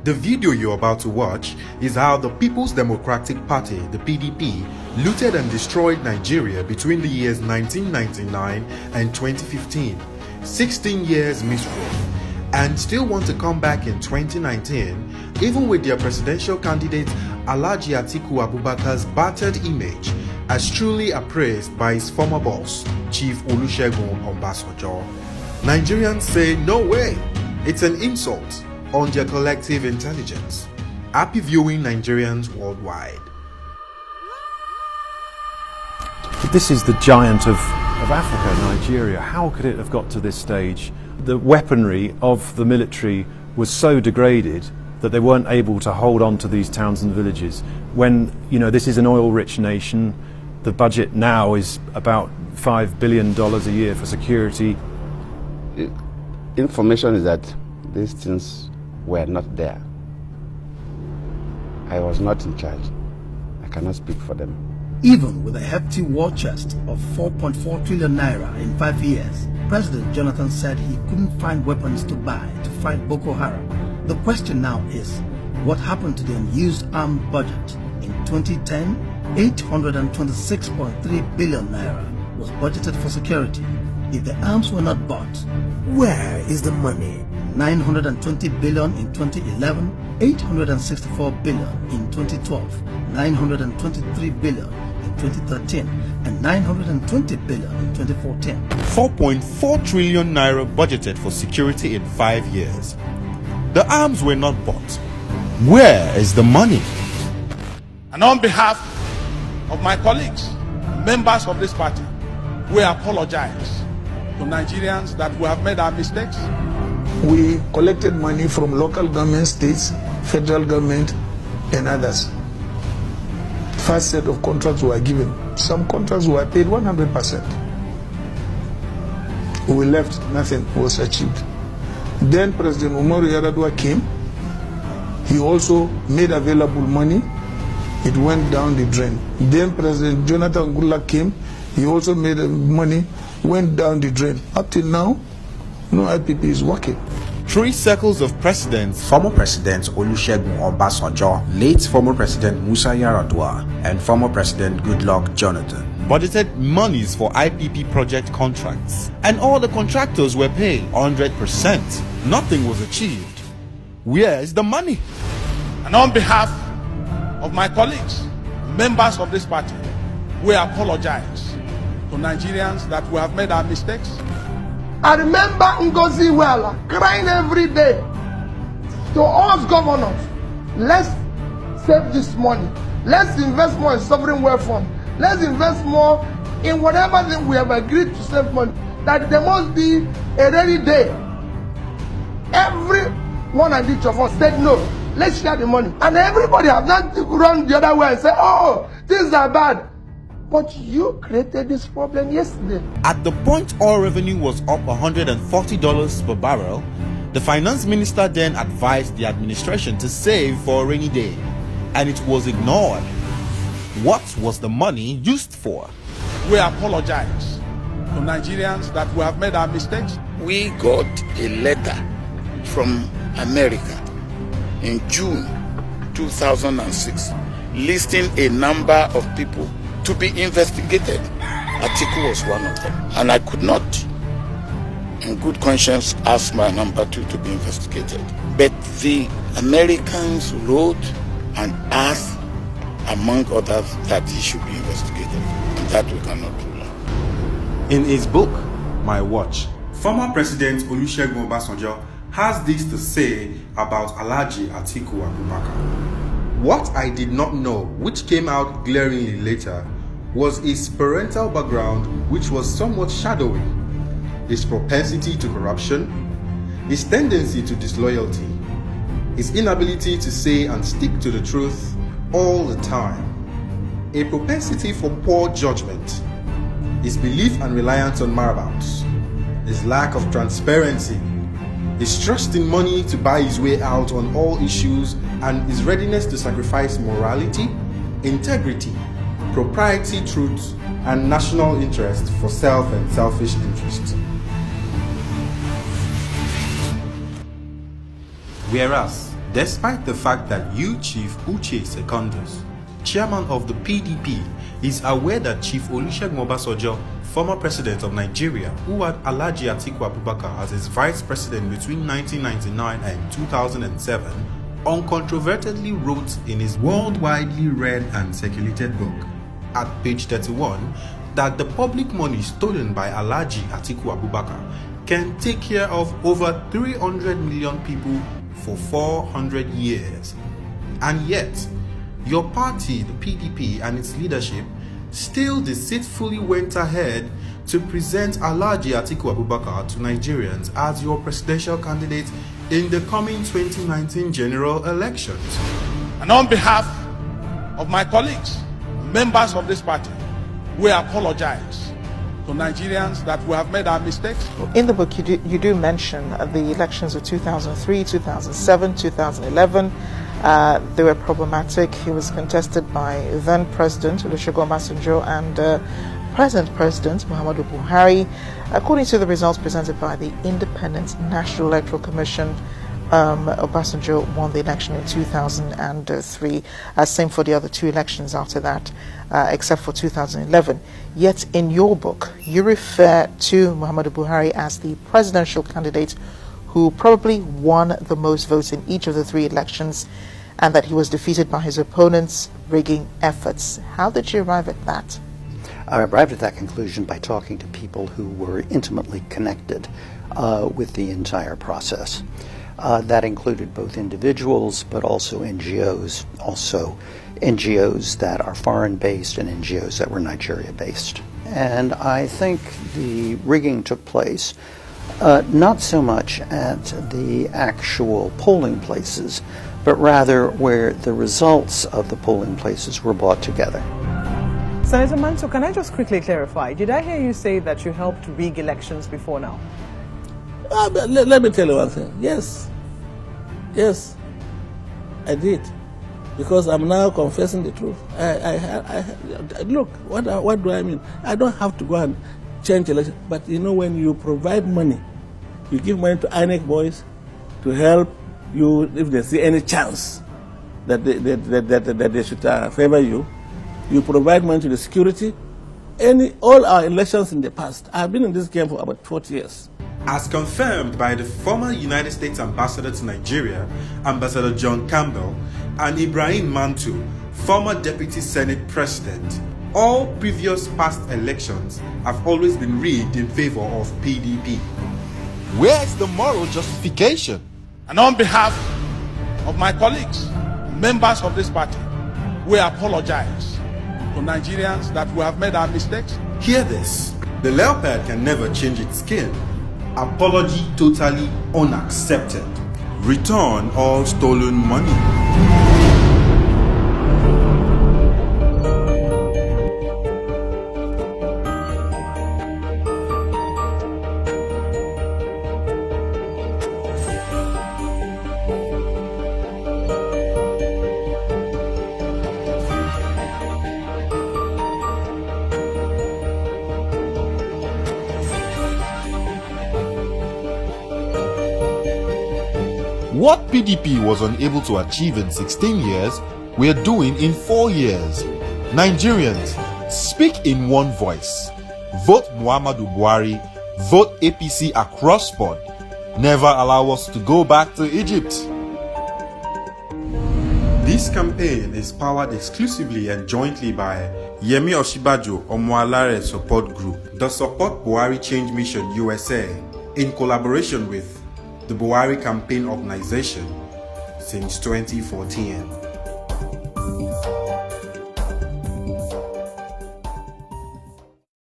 The video you're about to watch is how the People's Democratic Party, the PDP, looted and destroyed Nigeria between the years 1999 and 2015. 16 years misrule. And still want to come back in 2019, even with their presidential candidate Alhaji Atiku Abubakar's battered image as truly appraised by his former boss, Chief Olusegun Obasanjo. Nigerians say no way, it's an insult on their collective intelligence. Happy viewing, Nigerians worldwide. This is the giant of Africa, Nigeria. How could it have got to this stage? The weaponry of the military was so degraded that they weren't able to hold on to these towns and villages. When, you know, this is an oil-rich nation, the budget now is about $5 billion a year for security. Information is that these things were not there. I was not in charge. I cannot speak for them. Even with a hefty war chest of 4.4 trillion naira in 5 years, President Jonathan said he couldn't find weapons to buy to fight Boko Haram. The question now is, what happened to the unused armed budget? In 2010, 826.3 billion naira was budgeted for security. If the arms were not bought, where is the money? 920 billion in 2011, 864 billion in 2012, 923 billion in 2013, and 920 billion in 2014. 4.4 trillion naira budgeted for security in 5 years. The arms were not bought. Where is the money? And on behalf of my colleagues, members of this party, we apologize to Nigerians that we have made our mistakes. We collected money from local government, states, federal government, and others. First set of contracts were given. Some contracts were paid 100%. We left, nothing was achieved. Then President Umaru Yar'Adua came. He also made available money. It went down the drain. Then President Jonathan Goodluck came. He also made money, went down the drain. Up till now, no IPP is working. 3 circles of presidents: former President Olusegun Obasanjo, late former President Musa Yar'Adua, and former President Goodluck Jonathan budgeted monies for IPP project contracts, and all the contractors were paid 100%. Nothing was achieved. Where is the money? And on behalf of my colleagues, members of this party, we apologize to Nigerians that we have made our mistakes. I remember Ngozi Iweala crying every day to us governors, let's save this money. Let's invest more in sovereign wealth fund. Let's invest more in whatever thing we have agreed to save money. That there must be a rainy day. Every one and each of us said no. Let's share the money. And everybody have not run the other way and said, oh, things are bad. But you created this problem yesterday. At the point oil revenue was up $140 per barrel, the finance minister then advised the administration to save for a rainy day, and it was ignored. What was the money used for? We apologize to Nigerians that we have made our mistakes. We got a letter from America in June 2006 listing a number of people to be investigated. Atiku was one of them. And I could not, in good conscience, ask my number 2 to be investigated. But the Americans wrote and asked, among others, that he should be investigated. And that we cannot rule out. In his book, My Watch, former President Olusegun Obasanjo has this to say about Alhaji Atiku Abubakar. What I did not know, which came out glaringly later, was his parental background, which was somewhat shadowy, his propensity to corruption, his tendency to disloyalty, his inability to say and stick to the truth all the time, a propensity for poor judgment, his belief and reliance on marabouts, his lack of transparency, his trust in money to buy his way out on all issues, and his readiness to sacrifice morality, integrity, propriety, truth, and national interest for self and selfish interest. Whereas Despite the fact that you, Chief Uche Secondus, chairman of the PDP, is aware that Chief Olusegun Obasanjo, former president of Nigeria, who had Alhaji Atiku Abubakar as his vice president between 1999 and 2007, uncontrovertedly wrote in his worldwide read and circulated book, at page 31, that the public money stolen by Alhaji Atiku Abubakar can take care of over 300 million people for 400 years. And yet, your party, the PDP, and its leadership still deceitfully went ahead to present Alhaji Atiku Abubakar to Nigerians as your presidential candidate in the coming 2019 general elections. And on behalf of my colleagues, members of this party, we apologize to Nigerians that we have made our mistakes. In the book, you do mention the elections of 2003, 2007, 2011. They were problematic. It was contested by then President Olusegun Obasanjo and present President Muhammadu Buhari. According to the results presented by the Independent National Electoral Commission, Obasanjo won the election in 2003. Same for the other two elections after that, except for 2011. Yet in your book, you refer to Muhammadu Buhari as the presidential candidate who probably won the most votes in each of the three elections, and that he was defeated by his opponents' rigging efforts. How did you arrive at that? I arrived at that conclusion by talking to people who were intimately connected with the entire process. That included both individuals, but also NGOs, that are foreign-based and NGOs that were Nigeria-based. And I think the rigging took place not so much at the actual polling places, but rather where the results of the polling places were brought together. Senator Manso, can I just quickly clarify? Did I hear you say that you helped rig elections before now? Let me tell you one thing. Yes, I did, because I'm now confessing the truth. Look, what do I mean? I don't have to go and change election, but you know, when you provide money, you give money to INEC boys to help you if they see any chance that they should favor you. You provide money to the security. All our elections in the past, I've been in this game for about 40 years. As confirmed by the former United States Ambassador to Nigeria, Ambassador John Campbell, and Ibrahim Mantu, former Deputy Senate President, all previous past elections have always been rigged in favor of PDP. Where is the moral justification? And on behalf of my colleagues, members of this party, we apologize to Nigerians that we have made our mistakes. Hear this. The leopard can never change its skin. Apology totally unaccepted. Return all stolen money. What PDP was unable to achieve in 16 years, we are doing in 4 years. Nigerians, speak in one voice. Vote Muhammadu Buhari. Vote APC across board. Never allow us to go back to Egypt. This campaign is powered exclusively and jointly by Yemi Oshibajo Omoalare Support Group, the Support Buhari Change Mission USA, in collaboration with the Buhari Campaign Organization since 2014.